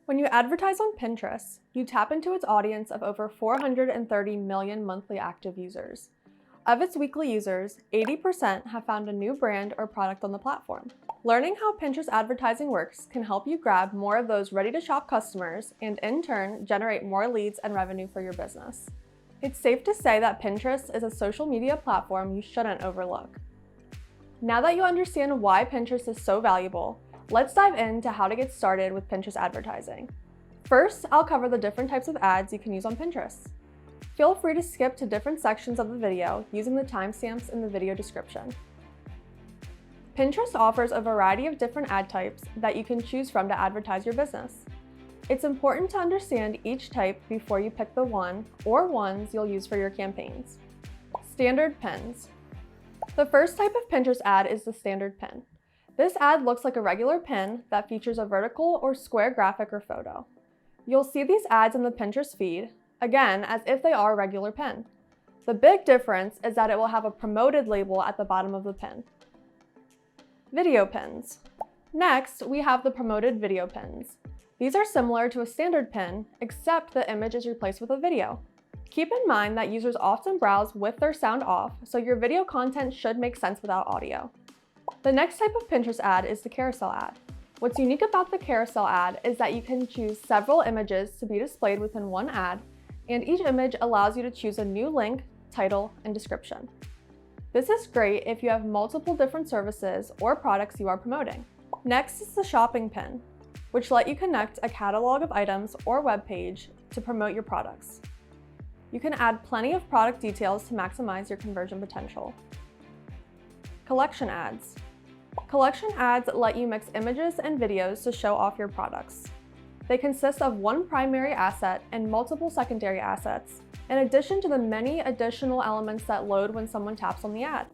When you advertise on Pinterest, you tap into its audience of over 430 million monthly active users. Of its weekly users, 80% have found a new brand or product on the platform. Learning how Pinterest advertising works can help you grab more of those ready-to-shop customers and, in turn, generate more leads and revenue for your business. It's safe to say that Pinterest is a social media platform you shouldn't overlook. Now that you understand why Pinterest is so valuable, let's dive into how to get started with Pinterest advertising. First, I'll cover the different types of ads you can use on Pinterest. Feel free to skip to different sections of the video using the timestamps in the video description. Pinterest offers a variety of different ad types that you can choose from to advertise your business. It's important to understand each type before you pick the one or ones you'll use for your campaigns. Standard pins. The first type of Pinterest ad is the standard pin. This ad looks like a regular pin that features a vertical or square graphic or photo. You'll see these ads in the Pinterest feed, again, as if they are a regular pin. The big difference is that it will have a promoted label at the bottom of the pin. Video pins. Next, we have the promoted video pins. These are similar to a standard pin, except the image is replaced with a video. Keep in mind that users often browse with their sound off, so your video content should make sense without audio. The next type of Pinterest ad is the carousel ad. What's unique about the carousel ad is that you can choose several images to be displayed within one ad, and each image allows you to choose a new link, title, and description. This is great if you have multiple different services or products you are promoting. Next is the shopping pin, which let you connect a catalog of items or web page to promote your products. You can add plenty of product details to maximize your conversion potential. Collection ads. Collection ads let you mix images and videos to show off your products. They consist of one primary asset and multiple secondary assets, in addition to the many additional elements that load when someone taps on the ad.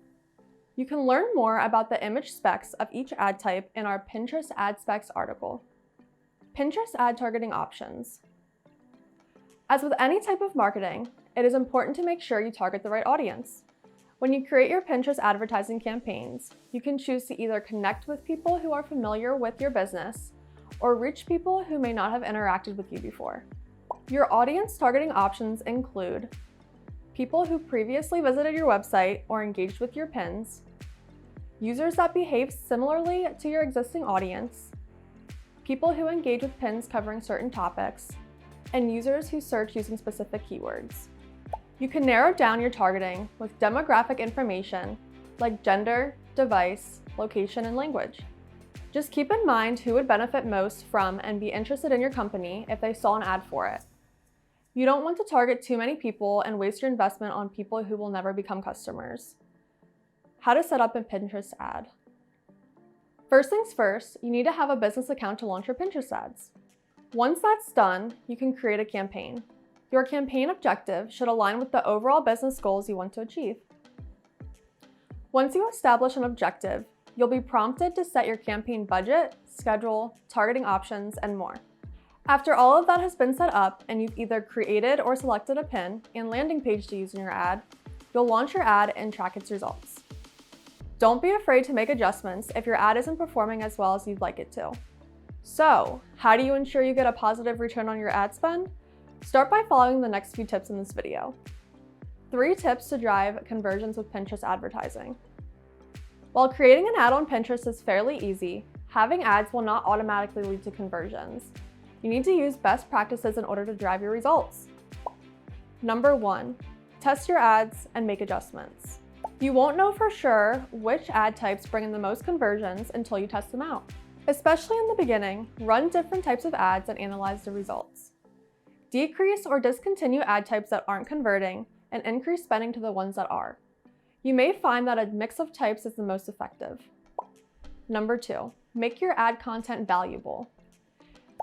You can learn more about the image specs of each ad type in our Pinterest ad specs article. Pinterest ad targeting options. As with any type of marketing, it is important to make sure you target the right audience. When you create your Pinterest advertising campaigns, you can choose to either connect with people who are familiar with your business or reach people who may not have interacted with you before. Your audience targeting options include people who previously visited your website or engaged with your pins, users that behave similarly to your existing audience, people who engage with pins covering certain topics, and users who search using specific keywords. You can narrow down your targeting with demographic information like gender, device, location, and language. Just keep in mind who would benefit most from and be interested in your company if they saw an ad for it. You don't want to target too many people and waste your investment on people who will never become customers. How to set up a Pinterest ad. First things first, you need to have a business account to launch your Pinterest ads. Once that's done, you can create a campaign. Your campaign objective should align with the overall business goals you want to achieve. Once you establish an objective, you'll be prompted to set your campaign budget, schedule, targeting options, and more. After all of that has been set up and you've either created or selected a pin and landing page to use in your ad, you'll launch your ad and track its results. Don't be afraid to make adjustments if your ad isn't performing as well as you'd like it to. So, how do you ensure you get a positive return on your ad spend? Start by following the next few tips in this video. 3 tips to drive conversions with Pinterest advertising. While creating an ad on Pinterest is fairly easy, having ads will not automatically lead to conversions. You need to use best practices in order to drive your results. Number 1, test your ads and make adjustments. You won't know for sure which ad types bring in the most conversions until you test them out. Especially in the beginning, run different types of ads and analyze the results. Decrease or discontinue ad types that aren't converting and increase spending to the ones that are. You may find that a mix of types is the most effective. Number 2, make your ad content valuable.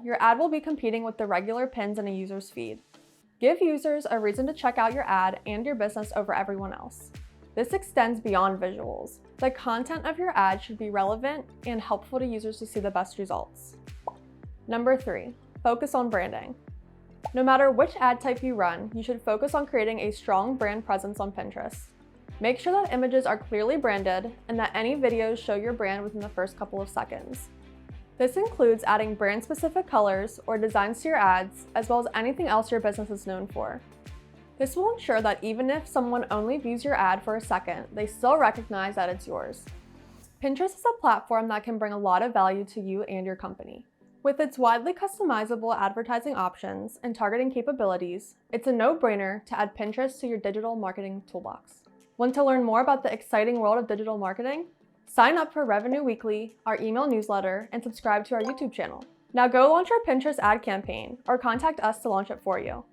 Your ad will be competing with the regular pins in a user's feed. Give users a reason to check out your ad and your business over everyone else. This extends beyond visuals. The content of your ad should be relevant and helpful to users to see the best results. Number 3, focus on branding. No matter which ad type you run, you should focus on creating a strong brand presence on Pinterest. Make sure that images are clearly branded and that any videos show your brand within the first couple of seconds. This includes adding brand-specific colors or designs to your ads, as well as anything else your business is known for. This will ensure that even if someone only views your ad for a second, they still recognize that it's yours. Pinterest is a platform that can bring a lot of value to you and your company. With its widely customizable advertising options and targeting capabilities, it's a no-brainer to add Pinterest to your digital marketing toolbox. Want to learn more about the exciting world of digital marketing? Sign up for Revenue Weekly, our email newsletter, and subscribe to our YouTube channel. Now go launch your Pinterest ad campaign or contact us to launch it for you.